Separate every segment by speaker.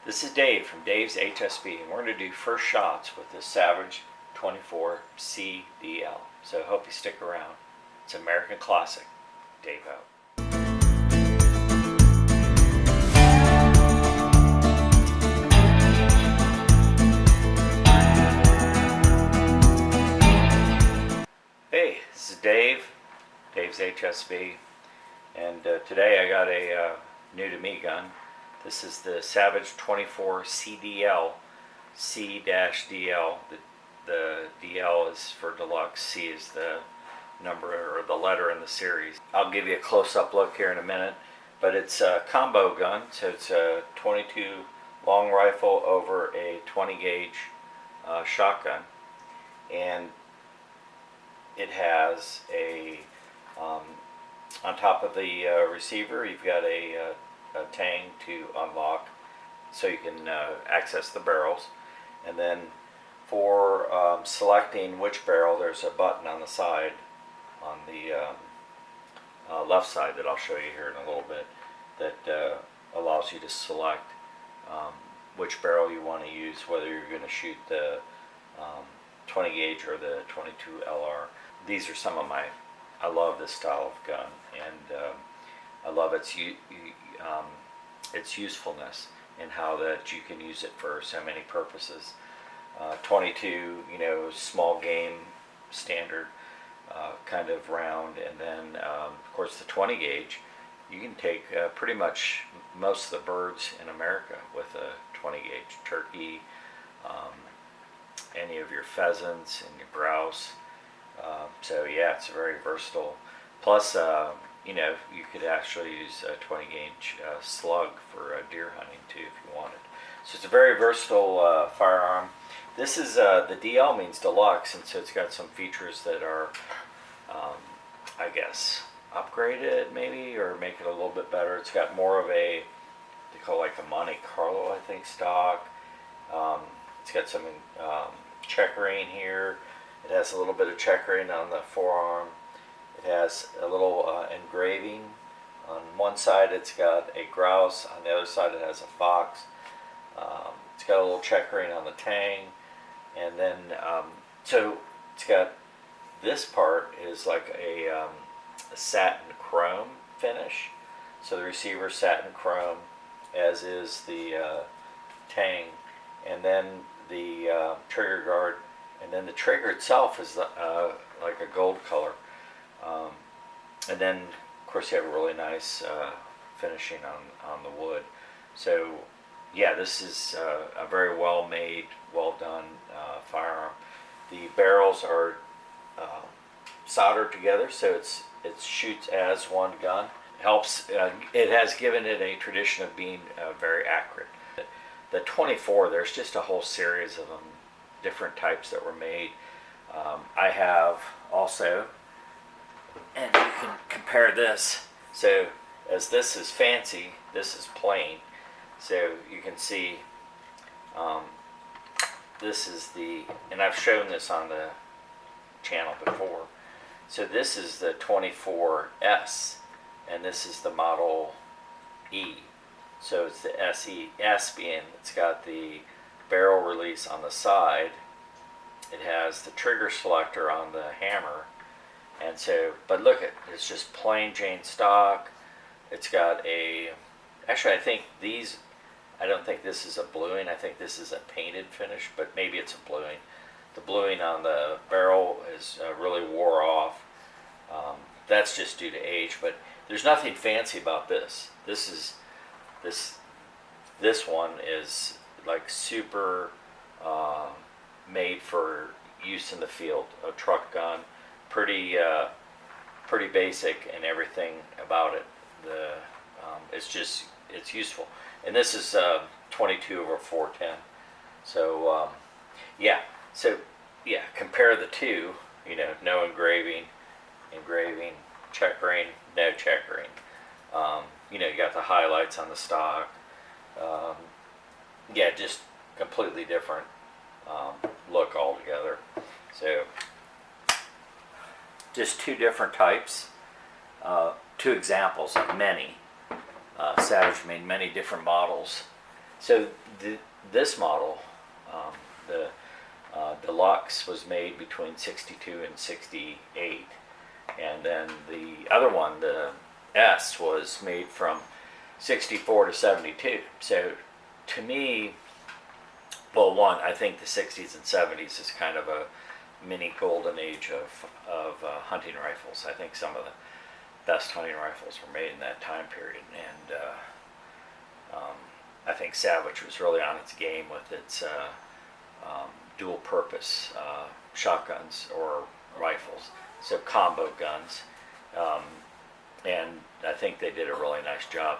Speaker 1: This is Dave from Dave's HSB, and we're going to do first shots with this Savage 24C-DL. So I hope you stick around. It's an American classic. Dave out. Hey, this is Dave, Dave's HSB, and today I got a new to me gun. This is the Savage 24C-DL, C-DL. The DL is for deluxe, C is the number or the letter in the series. I'll give you a close-up look here in a minute, but it's a combo gun, so it's a 22 long rifle over a 20 gauge shotgun, and it has a on top of the receiver you've got a tang to unlock so you can access the barrels, and then for selecting which barrel there's a button on the side on the left side that I'll show you here in a little bit that allows you to select which barrel you want to use, whether you're going to shoot the 20 gauge or the 22 LR. These are some of my, I love this style of gun, and I love its usefulness and how that you can use it for so many purposes. 22, you know, small game, standard kind of round, and then of course the 20 gauge, you can take pretty much most of the birds in America with a 20 gauge. Turkey, any of your pheasants and your grouse. So yeah, it's very versatile. Plus, you know, you could actually use a 20 gauge slug for deer hunting too if you wanted. So it's a very versatile firearm. This is the DL means deluxe, and so it's got some features that are, I guess, upgraded maybe, or make it a little bit better. It's got more of a, they call it like a Monte Carlo, I think, stock. It's got some checkering here. It has a little bit of checkering on the forearm. It has a little engraving. On one side it's got a grouse, on the other side it has a fox. It's got a little checkering on the tang, and then so it's got, this part is like a satin chrome finish. So the receiver satin chrome, as is the tang, and then the trigger guard, and then the trigger itself is like a gold color, and then of course you have a really nice finishing on the wood. So yeah, this is a very well made, well done firearm. The barrels are soldered together, so it shoots as one gun. Helps. It has given it a tradition of being very accurate. The 24, there's just a whole series of them, different types that were made. I have also, and you can compare this. So as this is fancy, this is plain. So you can see this is the, and I've shown this on the channel before. So this is the 24S, and this is the Model E. So it's the SE, S being, it's got the barrel release on the side. It has the trigger selector on the hammer, and so, but look at, it's just plain Jane stock. It's got a, actually I think these, I don't think this is a bluing, I think this is a painted finish, but maybe it's a bluing. The bluing on the barrel is really wore off. That's just due to age, but there's nothing fancy about this. This one is like super made for use in the field, a truck gun, pretty basic, and everything about it. It's useful, and this is 22/410. So yeah, compare the two. You know, no engraving, checkering, no checkering. You know, you got the highlights on the stock. Yeah, just completely different look altogether. So just two different types, two examples of many. Savage made many different models, So this model, the Luxe, was made between 62 and 68, and then the other one, the S, was made from 64 to 72. So to me, well, one, I think the 60s and 70s is kind of a mini golden age of hunting rifles. I think some of the best hunting rifles were made in that time period, and I think Savage was really on its game with its dual purpose shotguns or rifles, so combo guns, and I think they did a really nice job.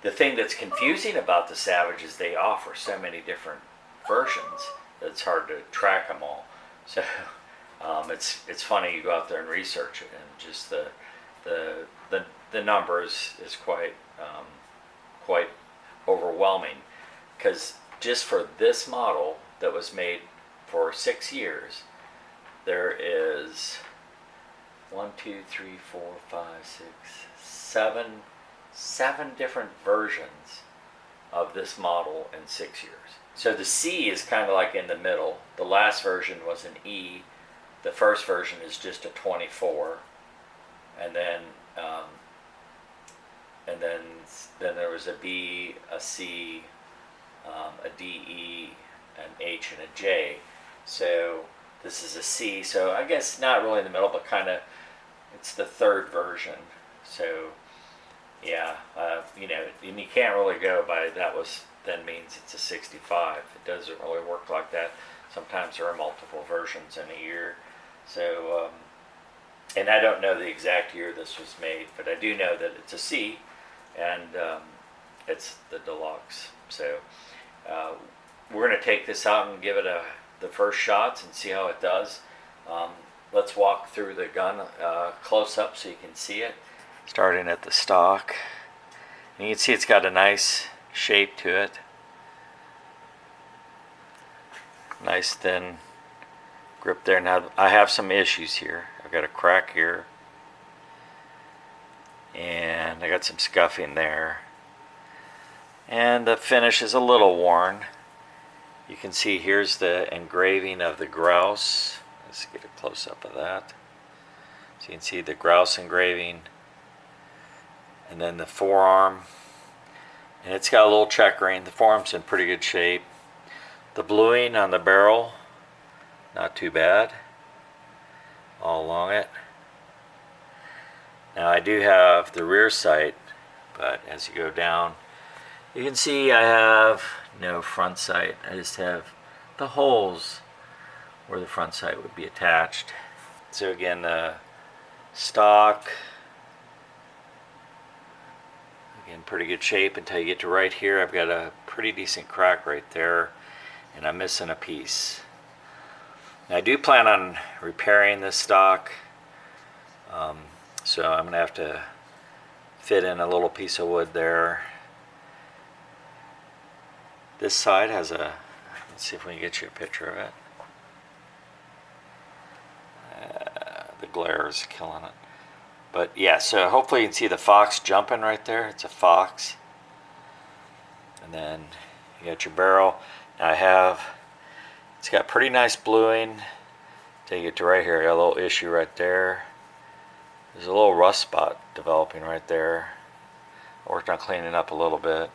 Speaker 1: The thing that's confusing about the Savage is they offer so many different versions that it's hard to track them all. So it's funny, you go out there and research it, and just the numbers is quite overwhelming, because just for this model that was made for 6 years, there is 7 different versions of this model in 6 years. So the C is kind of like in the middle. The last version was an E. The first version is just a 24, and then there was a B, a C, a D, E, an H, and a J. So this is a C. So I guess not really in the middle, but kind of it's the third version. So yeah, and you can't really go by that was then means it's a 65. It doesn't really work like that. Sometimes there are multiple versions in a year. So, and I don't know the exact year this was made, but I do know that it's a C, and it's the Deluxe. So we're going to take this out and give it the first shots and see how it does. Let's walk through the gun close up so you can see it. Starting at the stock, and you can see it's got a nice shape to it. Nice thin grip there. Now I have some issues here. I've got a crack here, and I got some scuffing there, and the finish is a little worn. You can see here's the engraving of the grouse. Let's get a close-up of that. So you can see the grouse engraving, and then the forearm, and it's got a little checkering. The forearm's in pretty good shape. The bluing on the barrel, not too bad, all along it. Now I do have the rear sight, but as you go down, you can see I have no front sight. I just have the holes where the front sight would be attached. So again, the stock, in pretty good shape until you get to right here. I've got a pretty decent crack right there, and I'm missing a piece. Now, I do plan on repairing this stock, so I'm going to have to fit in a little piece of wood there. This side has a, let's see if we can get you a picture of it. The glare is killing it. But yeah, so hopefully you can see the fox jumping right there. It's a fox. And then you got your barrel. Now it's got pretty nice bluing. Take it to right here, I got a little issue right there. There's a little rust spot developing right there. I worked on cleaning up a little bit.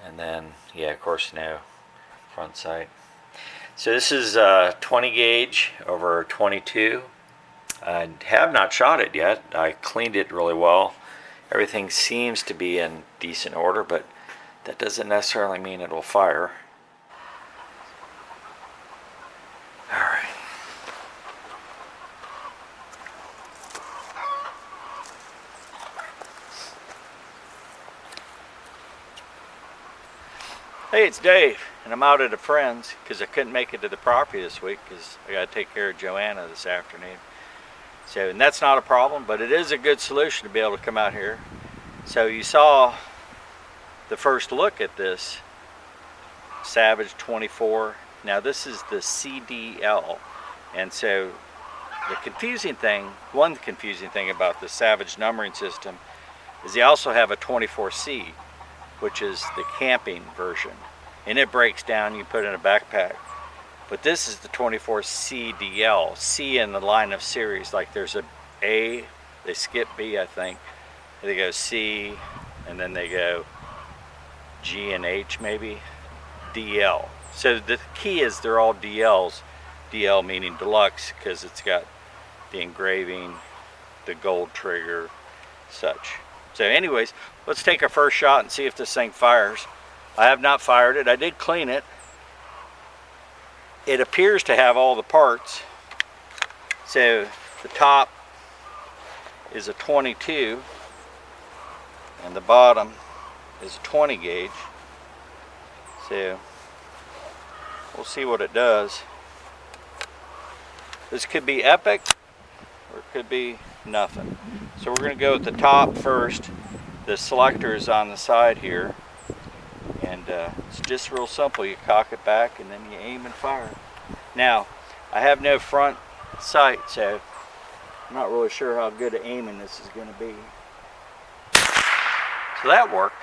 Speaker 1: And then, yeah, of course, no front sight. So this is 20 gauge over 22. I have not shot it yet. I cleaned it really well. Everything seems to be in decent order, but that doesn't necessarily mean it will fire. All right. Hey, it's Dave, and I'm out at a friend's because I couldn't make it to the property this week because I got to take care of Joanna this afternoon. So, and that's not a problem, but it is a good solution to be able to come out here. So you saw the first look at this Savage 24. Now this is the CDL, and so the confusing thing, one confusing thing about the Savage numbering system is they also have a 24C,
Speaker 2: which is the camping version, and it breaks down, you put in a backpack. But this is the 24C-DL, C in the line of series. Like there's a A, they skip B, I think. They go C, and then they go G and H maybe, DL. So the key is they're all DLs. DL meaning deluxe because it's got the engraving, the gold trigger, such. So anyways, let's take our first shot and see if this thing fires. I have not fired it. I did clean it. It appears to have all the parts. So the top is a 22 and the bottom is a 20 gauge. So we'll see what it does. This could be epic or it could be nothing. So we're going to go with the top first. The selector is on the side here, and it's just real simple. You cock it back and then you aim and fire. Now I have no front sight, so I'm not really sure how good at aiming this is going to be. So that worked.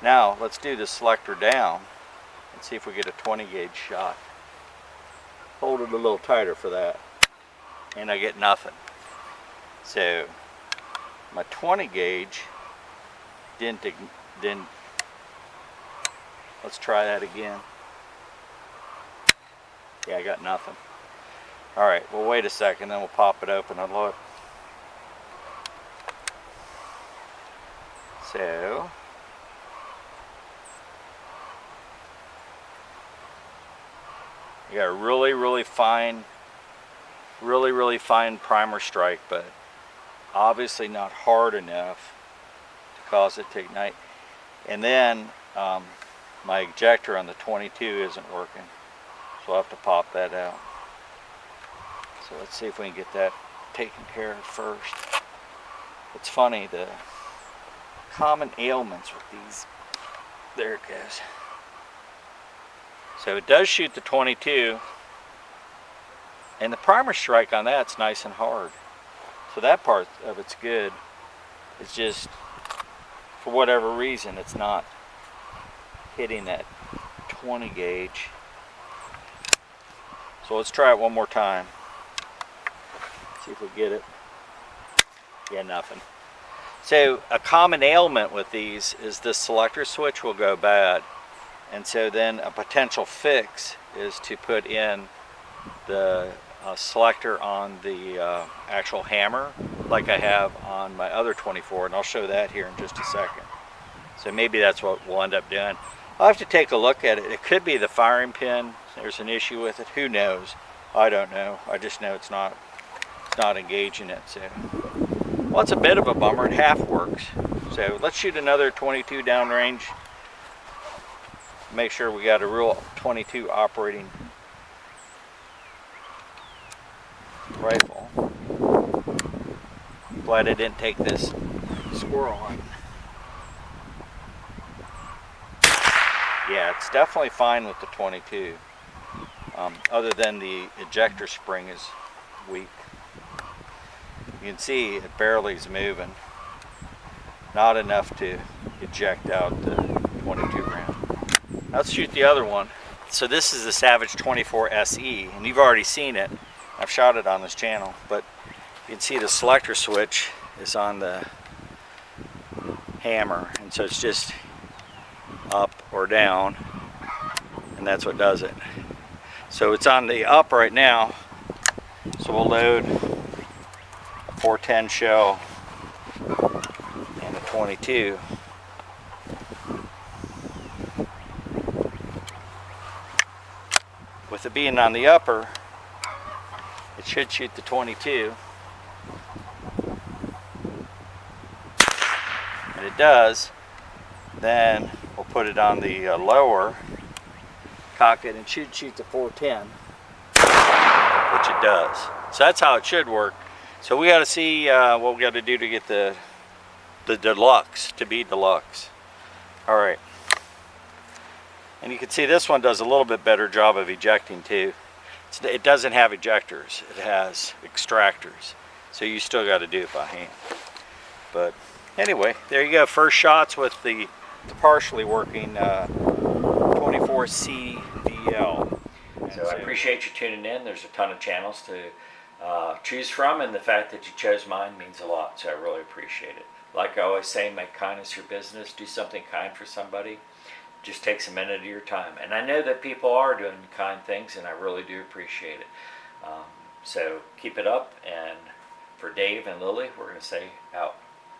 Speaker 2: Now let's do the selector down and see if we get a 20 gauge shot. Hold it a little tighter for that, and I get nothing. So my 20 gauge didn't. Let's try that again. Yeah, I got nothing. All right, well, wait a second, then we'll pop it open and look. So you got a really fine primer strike, but obviously not hard enough to cause it to ignite. And then my ejector on the 22 isn't working, so I'll have to pop that out. So let's see if we can get that taken care of first. It's funny, the common ailments with these. There it goes. So it does shoot the 22, and the primer strike on that's nice and hard. So that part of it's good. It's just, for whatever reason, it's not hitting that 20 gauge. So let's try it one more time. See if we get it. Yeah, nothing. So a common ailment with these is the selector switch will go bad. And so then a potential fix is to put in the selector on the actual hammer, like I have on my other 24, and I'll show that here in just a second. So maybe that's what we'll end up doing. I'll have to take a look at it. It could be the firing pin. There's an issue with it. Who knows? I don't know. I just know it's not engaging it. So, well, it's a bit of a bummer. It half works. So let's shoot another 22 downrange. Make sure we got a real 22 operating rifle. Glad I didn't take this squirrel on. Yeah, it's definitely fine with the 22. Other than the ejector spring is weak. You can see it barely is moving. Not enough to eject out the 22 round. Let's shoot the other one. So this is the Savage 24 SE, and you've already seen it. I've shot it on this channel, but you can see the selector switch is on the hammer, and so it's just up or down, and that's what does it. So it's on the up right now, so we'll load a 410 shell and a 22. With it being on the upper, it should shoot the 22. And it does. Then we'll put it on the lower, cock it, and should shoot the 410, which it does. So that's how it should work. So we got to see what we got to do to get the deluxe to be deluxe. All right. And you can see this one does a little bit better job of ejecting too. It doesn't have ejectors, it has extractors. So you still got to do it by hand. But anyway, there you go. First shots with the the partially working 24C-DL.
Speaker 1: So I appreciate you tuning in. There's a ton of channels to choose from, and the fact that you chose mine means a lot, so I really appreciate it. Like I always say, make kindness your business. Do something kind for somebody. Just takes a minute of your time. And I know that people are doing kind things, and I really do appreciate it. So keep it up, and for Dave and Lily, we're going to say out.